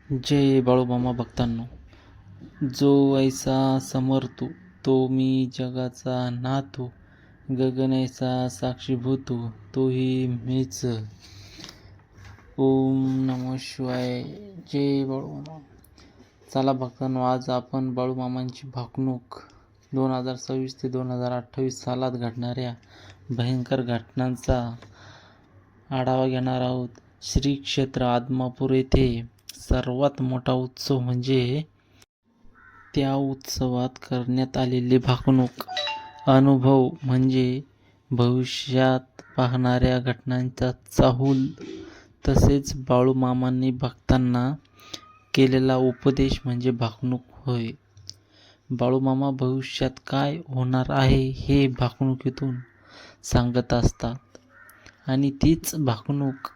जय बाळूमामा भक्तांनो. जो ऐसा समर्थो तो मी जगाचा नाथो, गगन ऐसा साक्षीभूतो तोही मीच. ओम नमः शिवाय. जय बाळूमामा. चला भक्तांनो, आज आपण बाळूमामांची भाकणूक 2026 ते 2028 सालात घडणाऱ्या भयंकर घटनांचा आढावा घेणार आहोत. श्री क्षेत्र आदमापूर येथे सर्वात मोठा उत्सव म्हणजे त्या उत्सवात करण्यात आलेली भाकणूक. अनुभव म्हणजे भविष्यात पाहणाऱ्या घटनांचा चाहूल. तसेच बाळूमामांनी भक्तांना केलेला उपदेश म्हणजे भाकणूक होय. बाळूमामा भविष्यात काय होणार आहे हे भाकणुकीतून सांगत असतात आणि तीच भाकणूक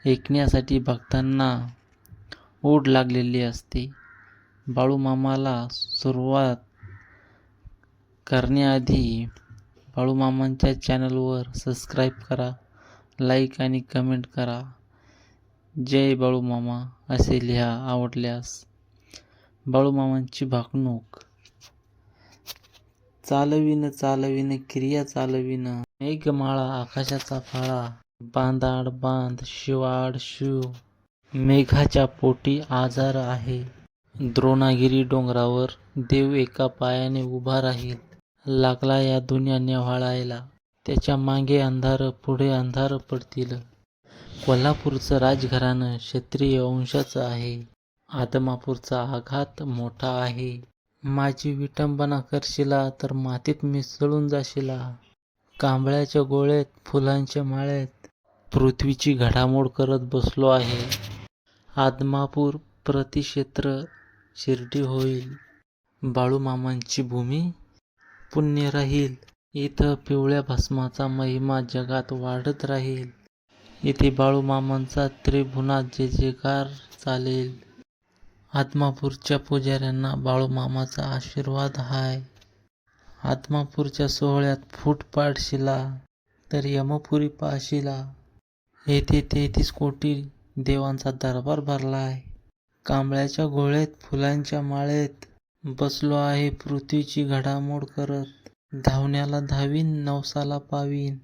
ऐकण्यासाठी भक्तांना ओढ लागलेली असते. बाळूमामाला सुरुवात करण्याआधी बाळूमामांच्या चॅनलवर सबस्क्राईब करा, लाईक आणि कमेंट करा. जय बाळूमामा असे लिहा आवडल्यास. बाळूमामांची भाकणूक. चालविन चालविन क्रिया चालविन, मेघमाळा आकाशाचा फाळा, बांधाड बांध शिवाड शिव, मेघाच्या पोटी आजार आहे. द्रोणागिरी डोंगरावर देव एका पायाने उभा राहील. लागला या दुनिया नेव्हाळायला, त्याच्या मागे अंधार पुढे अंधार पडतील. कोल्हापूरचं राजघराणं क्षत्रिय वंशाचं आहे. आदमापूरचा आघात मोठा आहे. माझी विटंबना करशिला तर मातीत मिसळून जाशिला. कांबळ्याच्या गोळ्यात फुलांच्या माळ्यात पृथ्वीची घडामोड करत बसलो आहे. आदमापूर प्रतिक्षेत्र शिर्डी होईल. बाळूमामांची भूमी पुण्य राहील. इथं पिवळ्या भस्माचा महिमा जगात वाढत राहील. इथे बाळूमामांचा त्रिभुवनात जय जयकार चालेल. आदमापूरच्या पुजाऱ्यांना बाळूमामाचा आशीर्वाद हाय. आदमापूरच्या सोहळ्यात फूट पाडशिला तर यमपुरी पाहशिला. येथे 33 कोटी देवांचा दरबार भरलाय. कांबळ्याच्या घोळ्यात फुलांच्या माळेत बसलो आहे पृथ्वीची घडामोड करत. धावण्याला धावीन नवसाला पावीन.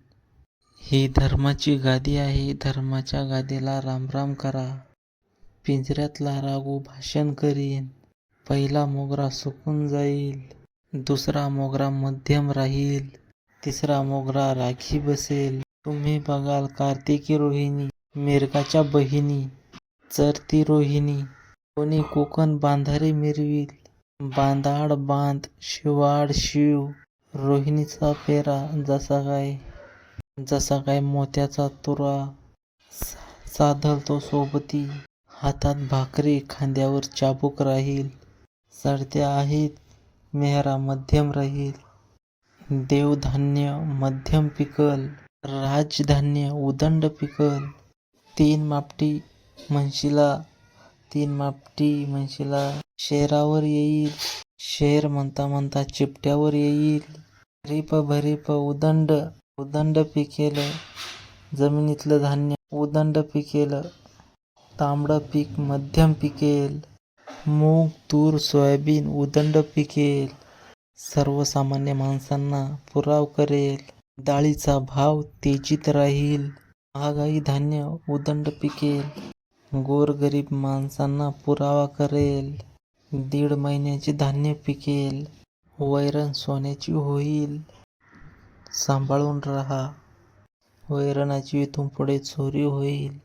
ही धर्माची गादी आहे, धर्माच्या गादीला रामराम करा. पिंजऱ्यातला रागू भाषण करीन. पहिला मोगरा सुकून जाईल, दुसरा मोगरा मध्यम राहील, तिसरा मोगरा राखी बसेल. तुम्ही बघाल कार्तिकी रोहिणी, मिरगाच्या बहिणी, चरती रोहिणी. कोणी कोकण बांधारे मिरवील. बांधाड बांध शिवाड शिव, रोहिणीचा पेरा जसा काय मोत्याचा तुरा. साधल सोबती, हातात भाकरी खांद्यावर चाबूक राहील. चढत्या आहेत मेहरा मध्यम राहील. देवधान्य मध्यम पिकल, राजधान्य उदंड पिकल. तीन मापटी म्हणशीला शेरावर येईल. शेर म्हणता म्हणता चिपट्यावर येईल. भरीप उदंड पिकेल. जमिनीतलं धान्य उदंड पिकेल. तांबडं पीक मध्यम पिकेल. मूग तूर सोयाबीन उदंड पिकेल. सर्वसामान्य माणसांना पुराव करेल. डाळीचा भाव तेजीत राहील. महागाई धान्य उदंड पिकेल. गोरगरीब माणसांना पुरावा करेल. 1.5 महिन्याचे धान्य पिकेल. वैरण सोन्याची होईल. सांभाळून राहा, वैरणाची इथून पुढे चोरी होईल.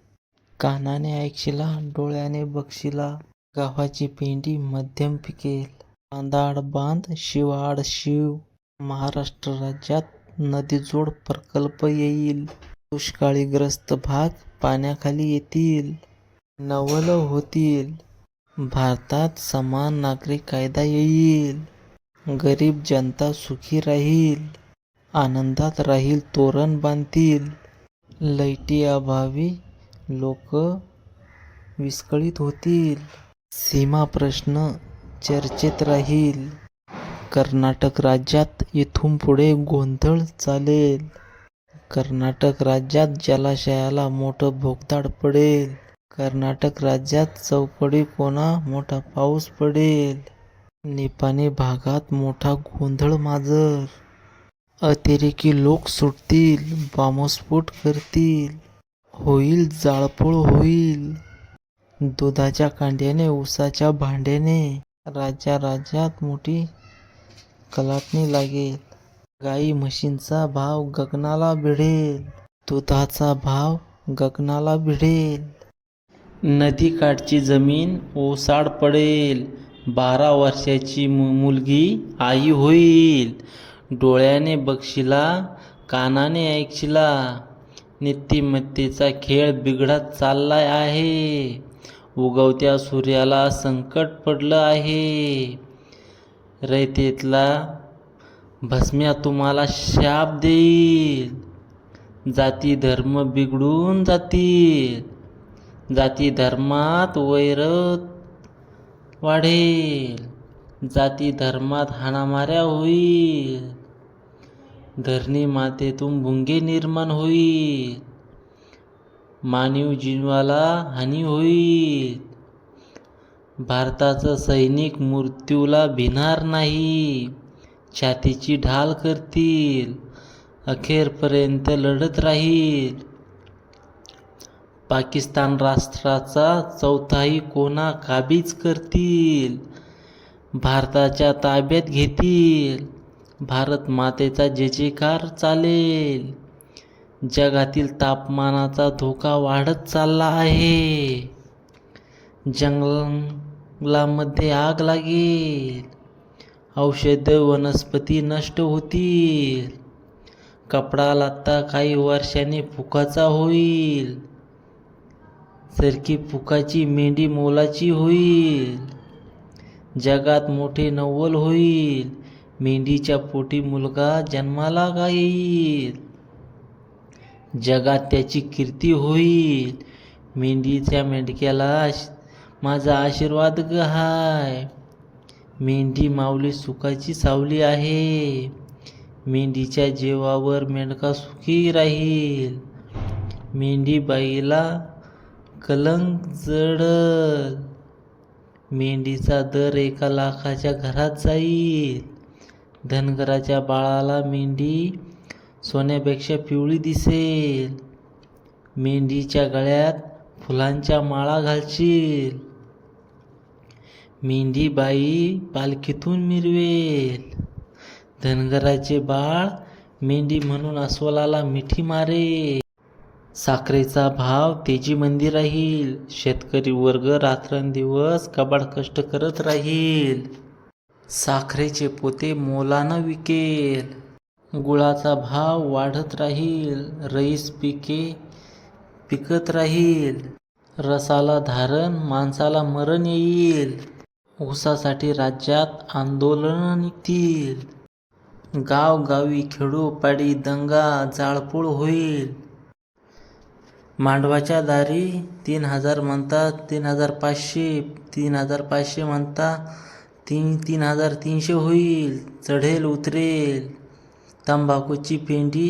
कानाने ऐकशिला, डोळ्याने बघशिला. गव्हाची पेंडी मध्यम पिकेल. बांधाड बांध शिवाड शिव, महाराष्ट्र राज्यात नदीजोड प्रकल्प येईल. दुष्काळीग्रस्त भाग पाण्याखाली येतील. नवल होतील. भारतात समान नागरी कायदा येईल. गरीब जनता सुखी राहील. आनंदात राहील तोरण बांधतील. लाईटी अभावी लोक विस्कळीत होतील. सीमा प्रश्न चर्चेत राहील. कर्नाटक राज्यात इथून पुढे गोंधळ चालेल. कर्नाटक राज्यात जलाशयाला मोठं भोगदाड पडेल. कर्नाटक राज्यात चौपडी कोणा मोठा पाऊस पडेल. निपाणी भागात मोठा गोंधळ माजर. अतिरेकी लोक सुटतील, बॉम्बस्फोट करतील, होईल जाळपोळ होईल. दुधाच्या कांड्याने उसाच्या भांड्याने राज्यात मोठी कलाटणी लागेल. गाई म्हशींचा भाव गगनाला भिडेल. दुधाचा भाव गगनाला भिडेल. नदीकाठची जमीन ओसाड पडेल. 12 वर्षाची मुलगी आई होईल. डोळ्याने बघशिला, कानाने ऐकशिला. नीतिमत्तेचा खेळ बिघडत चालला आहे. उगवत्या सूर्याला संकट पडलं आहे. रयतेतला भस्म्या तुम्हाला शाप देईल. जाती धर्म बिघडून जातील. जाती धर्मात वैर वाढेल. जाती धर्मात हाणामाऱ्या होईल. धरणी मातेतून भुंगे निर्माण होईल. मानवी जीवाला हानी होईल. भारताचा सैनिक मृत्यूला भिणार नाही. छातीची ढाल करतील. अखेरपर्यंत लढत राहील. पाकिस्तान राष्ट्राचा चौथाही कोना काबीज करतील. भारताच्या ताब्यात घेतील. भारत मातेचा जयजयकार चालेल. जगातील तापमानाचा धोका वाढत चालला आहे. जंगलामध्ये आग लागेल. औषध वनस्पती नष्ट होतील. कपडा लत्ता काही वर्षांनी फुकाचा होईल. सरकी फुकाची मेंढी मोलाची होईल. जगात मोठे नवल होईल. मेंढीच्या पोटी मुलगा जन्माला येईल. जगात त्याची कीर्ती होईल. मेंढीच्या मेंढक्याला माझा आशीर्वाद हाय. मेंढी माऊली सुखाची सावली आहे. मेंढीच्या जीवावर मेंढका सुखी राहील. मेंढी बाईला कलंक जडल. मेंढीचा दर 1 लाखाच्या घरात जाईल. धनगराच्या बाळाला मेंढी सोन्यापेक्षा पिवळी दिसेल. मेंढीच्या गळ्यात फुलांच्या माळा घालशील. मेंढी बाई पालखीतून मिरवेल. धनगराचे बाळ मेंढी म्हणून अस्वलाला मिठी मारेल. साखरेचा भाव तेजीमंदी राहील. शेतकरी वर्ग रात्रंदिवस कबाड कष्ट करत राहील. साखरेचे पोते मोलानं विकेल. गुळाचा भाव वाढत राहील. रईस पिकत राहील. रसाला धारण, माणसाला मरण येईल. ऊसासाठी राज्यात आंदोलन निघतील. गावगावी खेडोपाडी दंगा जाळपोळ होईल. मांडवाच्या दारी 3000 म्हणता 3500, 3500 म्हणता 3300 होईल. चढेल उतरेल. तंबाखूची पेंडी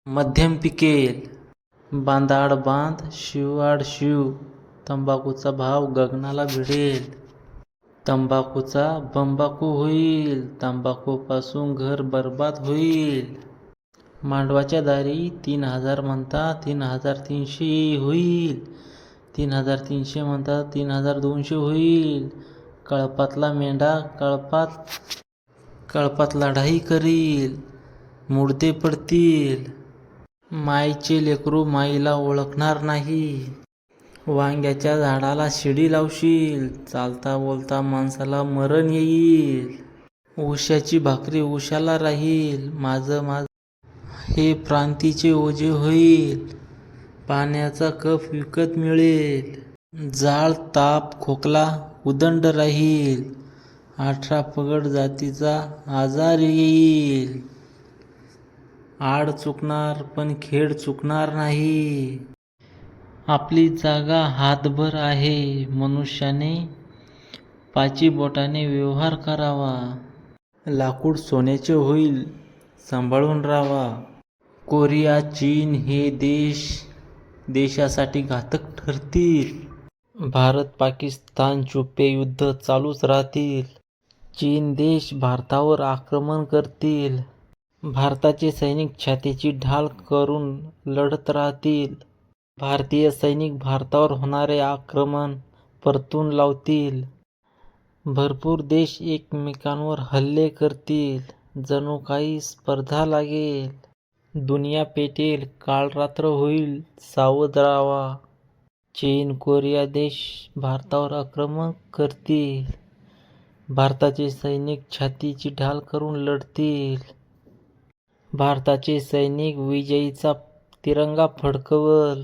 मध्यम पिकेल. बांधाआड बांध, शिवाआड शिव. तंबाखूचा भाव गगनाला भिडेल. तंबाखूचा बंबाखू होईल. तंबाखूपासून घर बरबाद होईल. मांडवाच्या दारी 3000 म्हणता 3300 होईल. 3300 म्हणता 3200 होईल. कळपातला मेंढा कळपात लढाई करील. मुडदे पडतील. माईचे लेकरू माईला ओळखणार नाही. वांग्याच्या झाडाला शिडी लावशील. चालता बोलता माणसाला मरण येईल. उशाची भाकरी उशाला राहील. माझं हे प्रांतीचे ओझे होईल. पाण्याचा कप विकत मिळेल. जाळ, ताप, खोकला उदंड राहील. 18 पगड जातीचा आजार येईल. आड चुकणार पण खेड चुकणार नाही. आपली जागा हातभर आहे. मनुष्याने 5 बोटाने व्यवहार करावा. लाकूड सोन्याचे होईल. सांभाळून राहावा. कोरिया, चीन हे देशासाठी घातक ठरतील. भारत पाकिस्तान छुपे युद्ध चालूच राहतील. चीन देश भारतावर आक्रमण करतील. भारताचे सैनिक छातीची ढाल करून लढत राहतील. भारतीय सैनिक भारतावर होणारे आक्रमण परतून लावतील. भरपूर देश एकमेकांवर हल्ले करतील. जणू काही स्पर्धा लागेल. दुनिया पेटेल, काळरात्र होईल, सावध राहावा. चीन, कोरिया देश भारतावर आक्रमण करतील. भारताचे सैनिक छातीची ढाल करून लढतील. भारताचे सैनिक विजयीचा तिरंगा फडकवल.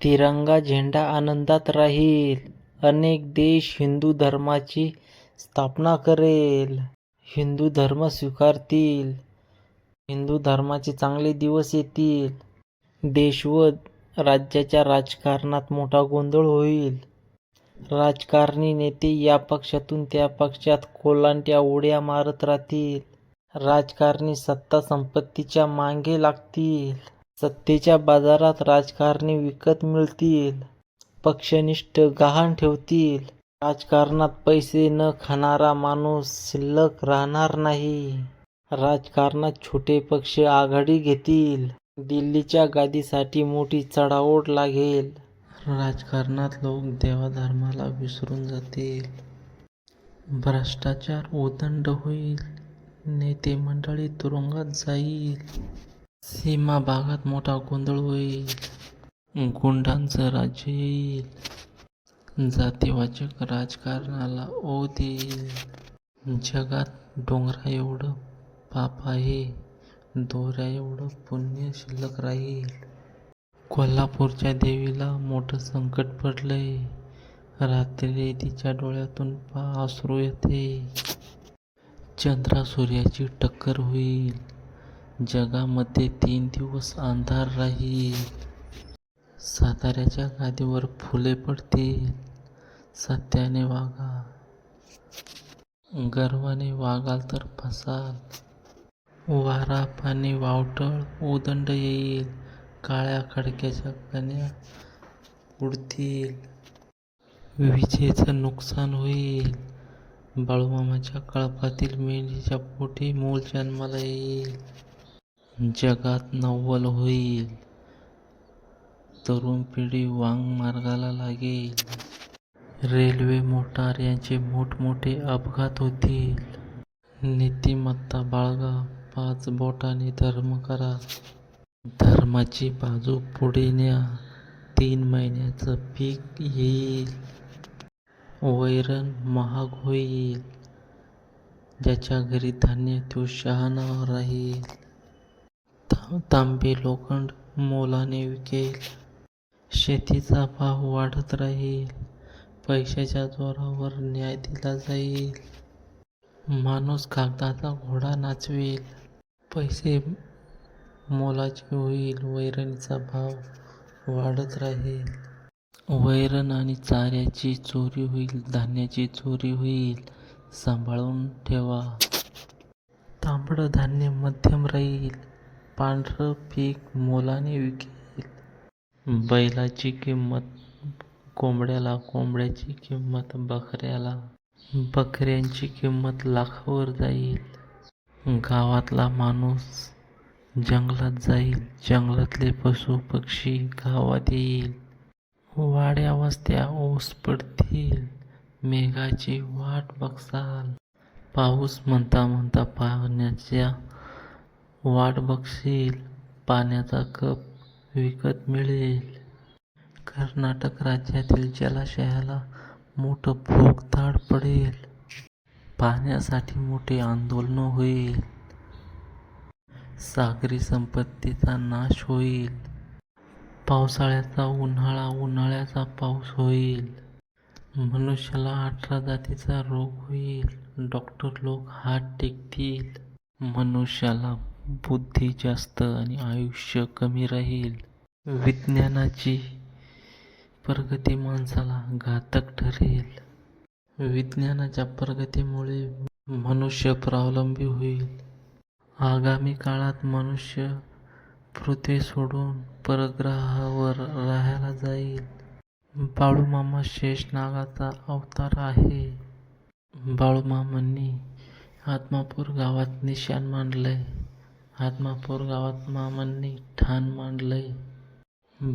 तिरंगा झेंडा आनंदात राहील. अनेक देश हिंदू धर्माची स्थापना करेल. हिंदू धर्म स्वीकारतील. हिंदू धर्माचे चांगले दिवस येतील. देश व राज्याच्या राजकारणात मोठा गोंधळ होईल. राजकारणी नेते या पक्षातून त्या पक्षात कोलांट्या उड्या मारत राहतील. राजकारणी सत्ता संपत्तीच्या मागे लागतील. सत्तेच्या बाजारात राजकारणी विकत मिळतील. पक्षनिष्ठ गहाण ठेवतील. राजकारणात पैसे न खाणारा माणूस शिल्लक राहणार नाही. राजकारणात छोटे पक्ष आघाडी घेतील. दिल्लीच्या गादीसाठी मोठी चढाओढ लागेल. राजकारणात लोक देवाधर्माला विसरून जातील. भ्रष्टाचार उदंड होईल. नेते मंडळी तुरुंगात जाईल. सीमा भागात मोठा गोंधळ होईल. गुंडांचं राज्य येईल. जातीवाचक राजकारणाला ओढ येईल. जगात डोंगरा एवढं पाप आहे, दोऱ्या एवढं पुण्य शिल्लक राहील. कोल्हापूरच्या देवीला मोठं संकट पडलंय. रात्री तिच्या डोळ्यातून अश्रू येते. चंद्रा सूर्याची टक्कर होईल. जगामध्ये 3 दिवस अंधार राहील. साताऱ्याच्या गादीवर फुले पडतील. सत्याने वागा. गर्वाने वागाल तर फसाल. वारा पाणी वावटळ उदंड येईल. काळ्या खडक्याच्या कण्या उडतील. विजेचं नुकसान होईल. बाळूमामाच्या कळपातील मेंढीच्या पोटी मूल जन्माला येईल. जगात नव्वल होईल. तरुण पिढी वांग मार्गाला लागेल. रेल्वे मोटार यांचे मोठमोठे अपघात होतील. नीतिमत्ता बाळगा. 5 बोटाने धर्म करा. धर्माची बाजू पुढे न्या. 3 महिन्याचं पीक येईल. वैरण महाग होईल. ज्याच्या घरी धान्य तो शहाणा राहील. तांबे लोखंड मोलाने विकेल. शेतीचा भाव वाढत राहील. पैशाच्या जोरावर न्याय दिला जाईल. माणूस कागदाचा घोडा नाचवेल. पैसे मोलाचे होईल. वैरणीचा भाव वाढत राहील. वैरण आणि चाऱ्याची चोरी होईल. धान्याची चोरी होईल. सांभाळून ठेवा. तांबडं धान्य मध्यम राहील. पांढरं पीक मोलाने विकेल. बैलाची किंमत कोंबड्याला. कोंबड्याची किंमत बकऱ्याला. बकऱ्यांची किंमत लाखावर जाईल. गावातला माणूस जंगलात जाईल. जंगलातले पशु पक्षी गावात येईल. वाड्या वस्त्या ओस पडतील. मेघाची वाट बघसाल. पाऊस म्हणता म्हणता पाण्याच्या वाट बघशील. पाण्याचा कप विकत मिळेल. कर्नाटक राज्यातील जलाशयाला मोठं भोगदाड पडेल. पाण्यासाठी मोठे आंदोलन होईल. सागरी संपत्तीचा नाश होईल. पावसाळ्याचा उन्हाळा, उन्हाळ्याचा पाऊस होईल. मनुष्याला 18 जातीचा रोग होईल. डॉक्टर लोक हात टेकतील. मनुष्याला बुद्धी जास्त आणि आयुष्य कमी राहील. विज्ञानाची प्रगती माणसाला घातक ठरेल. विज्ञानाच्या प्रगतीमुळे मनुष्य स्वावलंबी होईल. आगामी काळात मनुष्य पृथ्वी सोडून परग्रहावर राहायला जाईल. बाळूमामा शेषनागाचा अवतार आहे. बाळूमामांनी आत्मापूर गावात निशाण मांडलंय. आत्मापूर गावात मामांनी ठाण मांडलंय.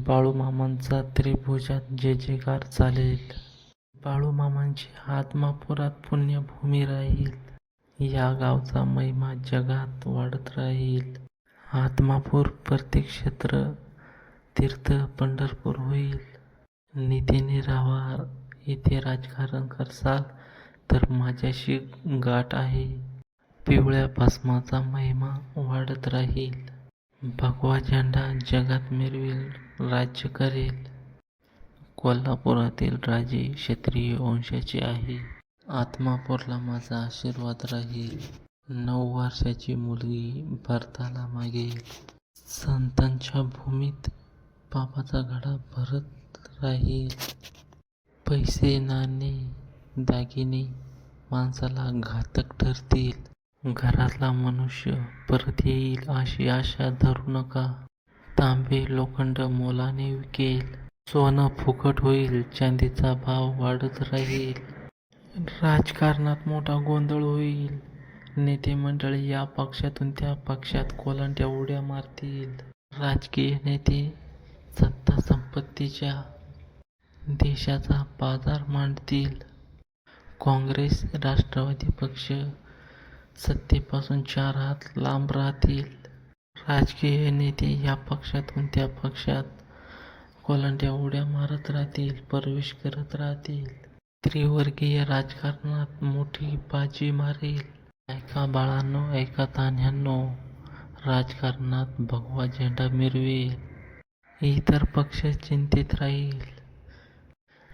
बाळूमामांचा त्रिभुजात जय जयकार चालेल. बाळूमामांची आत्मापुरात पुण्यभूमी राहील. या गावचा महिमा जगात वाढत राहील. आत्मापूर प्रतीक्षेत्र तीर्थ पंढरपूर होईल. नीतीने राहा. येथे राजकारण करसाल तर माझ्याशी गाठ आहे. पिवळ्या भस्माचा महिमा वाढत राहील. भगवा झेंडा जगात मिरवेल, राज्य करेल. कोल्हापुरातील राजे क्षत्रिय वंशाचे आहे. आत्मापूरला माझा आशीर्वाद राहील. 9 वर्षाची मुलगी भरताला मागेल. संतांच्या भूमीत पापाचा घडा भरत राहील. पैसे, नाणे, दागिने माणसाला घातक ठरतील. घरातला मनुष्य परत येईल अशी आशा धरू नका. तांबे लोखंड मोलाने विकेल. सोनं फुकट होईल. चांदीचा भाव वाढत राहील. राजकारणात मोठा गोंधळ होईल. नेते मंडळी या पक्षातून त्या पक्षात कोलांट्या उड्या मारतील. राजकीय नेते सत्ता संपत्तीच्या देशाचा बाजार मांडतील. काँग्रेस राष्ट्रवादी पक्ष सत्तेपासून 4 हात लांब राहतील. राजकीय नेते या पक्षातून त्या पक्षात कोलांट्या उड्या मारत राहतील, प्रवेश करत राहतील. त्रिवर्गीय राजकारणात मोठी बाजी मारेल. ऐका बाळांनो, ऐका तान्ह्यांनो, राजकारणात भगवा झेंडा मिरवेल. इतर पक्ष चिंतित राहील.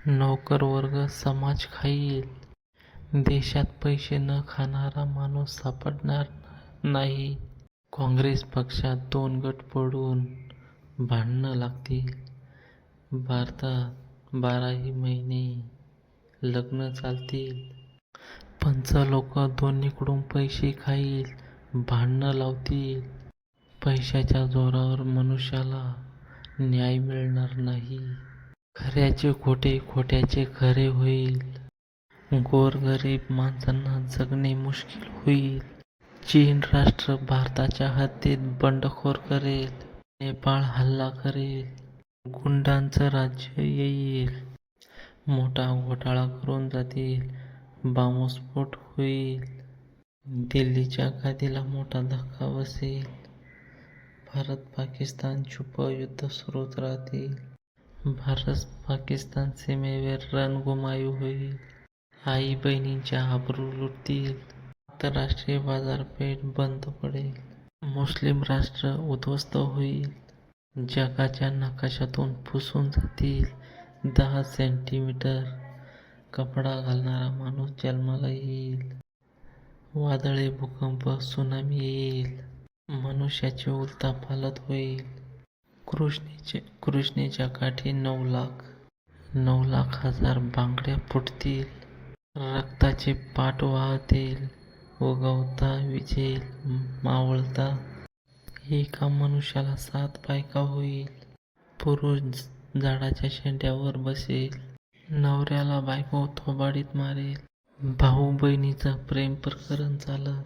नोकर वर्ग समाज खाईल. देशात पैसे न खाणारा माणूस सापडणार नाही. काँग्रेस पक्षात 2 गट पडून भांडणं लागतील. भारतात 12ही महिने लग्न चालतील. पंच लोक दोन्हीकडून पैसे खाईल, भांडणं लावतील. पैशाच्या जोरावर मनुष्याला न्याय मिळणार नाही. खऱ्याचे खोटे, खोट्याचे खरे होईल. गोरगरीब माणसांना जगणे मुश्किल होईल. चीन राष्ट्र भारताच्या हद्दीत बंडखोर करेल. नेपाळ हल्ला करेल. गुंडांचं राज्य येईल. मोठा घोटाळा करून जातील. बॉम्बस्फोट होईल. दिल्लीच्या गादीला मोठा धक्का बसेल. भारत पाकिस्तान छुपं युद्ध सुरूच राहतील. भारत पाकिस्तान सीमेवर रणधुमाळी होईल. आई बहिणींच्या आबरू लुटतील. आंतरराष्ट्रीय बाजारपेठ बंद पडेल. मुस्लिम राष्ट्र उद्ध्वस्त होईल. जगाच्या नकाशातून पुसून जातील. 10 सेंटीमीटर कपडा घालणारा माणूस जन्माला येईल. वादळे, भूकंप, सुनामी येईल. मनुष्याची उलथापालथ होईल. कृष्णेच्या काठी 9,00,000 बांगड्या फुटतील. रक्ताचे पाट वाहतील. उगवता विजेल, मावळता एका मनुष्याला 7 बायका होईल. पुरुष झाडाच्या शेंड्यावर बसेल. नवऱ्याला बायको थोबाडीत मारेल. भाऊ बहिणीचं प्रेम प्रकरण चालल.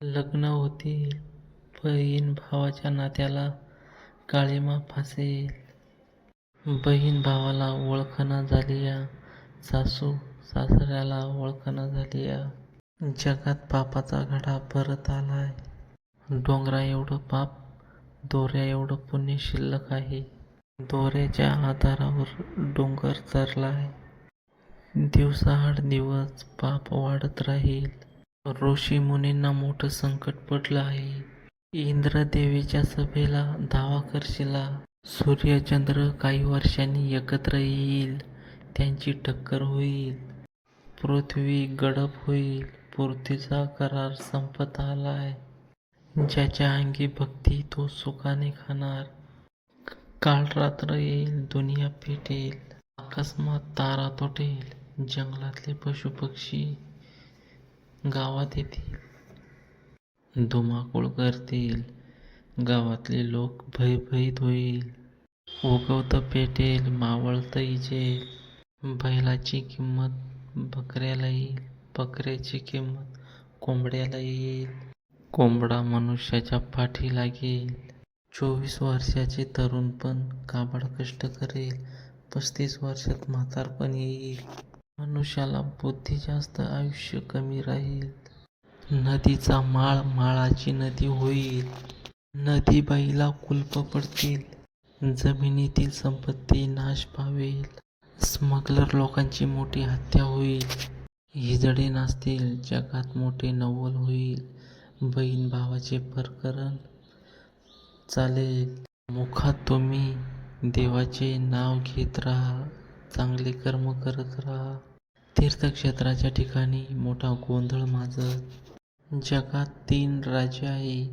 लग्न होतील. बहीण भावाच्या नात्याला काळिमा फासेल. बहीण भावाला ओळखना झालीया. सासू सासऱ्याला ओळखना झालीया. जगात पापाचा घडा भरत आलाय. डोंगरा एवढं पाप, दोऱ्या एवढं पुण्य शिल्लक आहे. दोऱ्याच्या आधारावर डोंगर तरलाय. दिवसाआड दिवस पाप वाढत राहील. ऋषी मुनींना मोठं संकट पडलं आहे. इंद्रदेवीच्या सभेला धावा करशिला. सूर्य चंद्र काही वर्षांनी एकत्र येईल. त्यांची टक्कर होईल. पृथ्वी गडप होईल. पृथ्वीचा करार संपत आलाय. ज्याच्या अंगी भक्ती तो सुखाने खाणार. काळ रात्र येईल. दुनिया पेटेल. अकस्मात तारा तुटेल. जंगलातले पशुपक्षी गावात येतील. धुमाकूळ करतील. गावातले लोक भयभीत होईल. उगवतं पेटेल. मावळतं इजेल. बैलाची किंमत बकऱ्याला येईल, बकऱ्याची किंमत कोंबड्याला येईल, कोंबडा मनुष्याच्या पाठी लागेल. 24 वर्षाचे तरुण पण काबाड कष्ट करेल, 35 वर्षात म्हातारपण येईल. मनुष्याला बुद्धी जास्त, आयुष्य कमी राहील. नदीचा माळ माळाची नदी होईल, नदीबाईला कुलप पडतील, जमिनीतील संपत्ती नाश पावेल. स्मगलर लोकांची मोठी हत्या होईल, हिजडे नाचतील, जगात मोठे नवल होईल. बहीण भावाचे प्रकरण चालेल, मुखात तुम्ही देवाचे नाव घेत राहा, चांगले कर्म करत राहा. तीर्थक्षेत्राच्या ठिकाणी मोठा गोंधळ माजत. जगात 3 राजे आहे,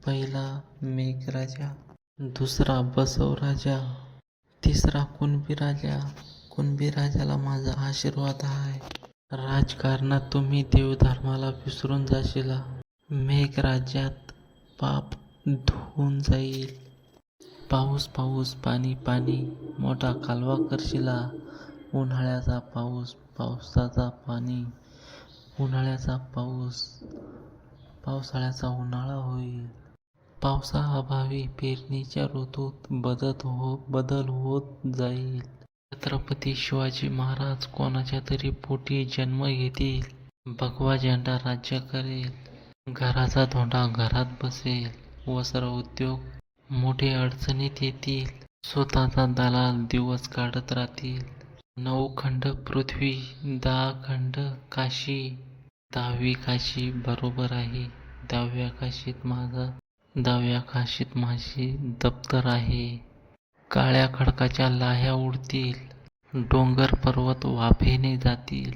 पहिला मेघराजा, दुसरा बसवराजा, तिसरा कुणबी राजा. कुणबी राजाला माझा आशीर्वाद आहे. राजकारणात तुम्ही देवधर्माला विसरून जाशीला. मेघराज्यात पाप धुवून जाईल. पाऊस पाऊस पाणी पाणी मोठा कालवा करशिला. उन्हाळ्याचा पाऊस पावसाचा पाणी, उन्हाळ्याचा पाऊस पावसाळ्याचा उन्हाळा होईल. पावसाअभावी पेरणीच्या ऋतूत बदल होत जाईल. छत्रपती शिवाजी महाराज कोणाच्या तरी पोटी जन्म घेतील. भगवा झेंडा राज्य करेल, घराचा धोंडा घरात बसेल. वस्त्र उद्योग मोठे अडचणीत येतील, स्वतःचा दलाल दिवस काढत राहतील. 9 खंड पृथ्वी, 10 खंड काशी. 10वी काशी बरोबर आहे, 10व्या काशीत माझे दप्तर आहे. काळ्या खडकाच्या लाह्या उडतील, डोंगर पर्वत वाफेने जातील.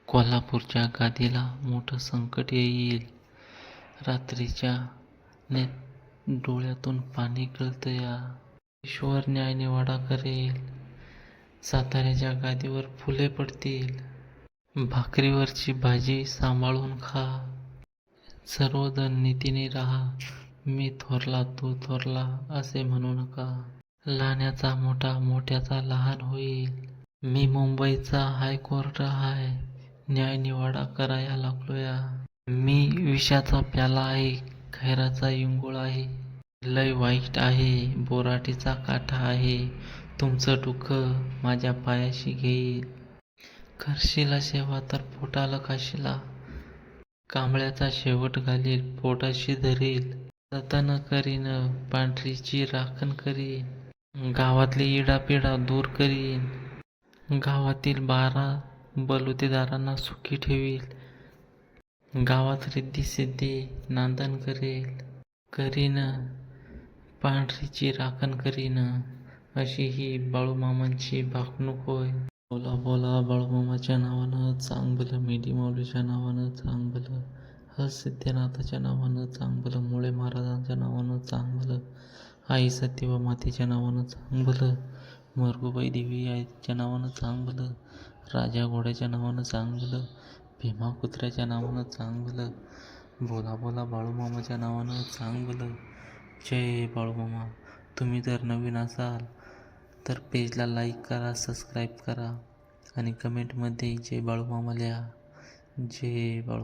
कोल्हापूरच्या गादीला मोठं संकट येईल, रात्रीच्या डोळ्यातून पाणी गळतया. ईश्वर न्यायनिवाडा करेल, साताऱ्याच्या गादीवर फुले पडतील. भाकरीवरची भाजी सांभाळून खा, सर्वजण नीतीने राहा. मी थोरला तू थोरला असे म्हणू नका. लहान्याचा मोठा मोठ्याचा लहान होईल. मी मुंबईचा हायकोर्ट आहे, न्यायनिवाडा कराया लागलोया. मी विषाचा प्याला आहे, खैराचा इंगोळ आहे. लय वाईट आहे, बोराटीचा काठा आहे. तुमचं डुकं माझ्या पायाशी घेईल. करशीला सेवा तर पोटाला खाशीला. कांबळ्याचा शेवट घालील, पोटाशी धरील. जतन करीन, पांढरीची राखण करीन. गावातली इडापिडा दूर करीन. गावातील 12 बलुतेदारांना सुखी ठेवील. गावात रिद्धी सिद्धी नांदन करीन, पांढरीची राखण करीन. अशी ही बाळूमामांची भाकणूक होय. बोला बोला बाळूमामाच्या नावानं चांगलं, मेडी माऊलीच्या नावानं चांगलं, सिद्धनाथाच्या नावानं चांगलं, मुळे महाराजांच्या नावानं चांगलं, आई सत्यवा मातेच्या नावानं चांगलं, मरगुबाई देवी आईच्या नावानं चांगलं, राजा घोड्याच्या नावानं चांगलं, भीमा कुत्र्याच्या नावानं चांगलं. बोला बोला बाळूमामाच्या नावानं चांगलं. जय बाळूमामा. तुम्ही जर नवीन असाल तर पेजला लाईक करा, सबस्क्राईब करा आणि कमेंटमध्ये जय बाळूमामा लिहा. जय बाळू.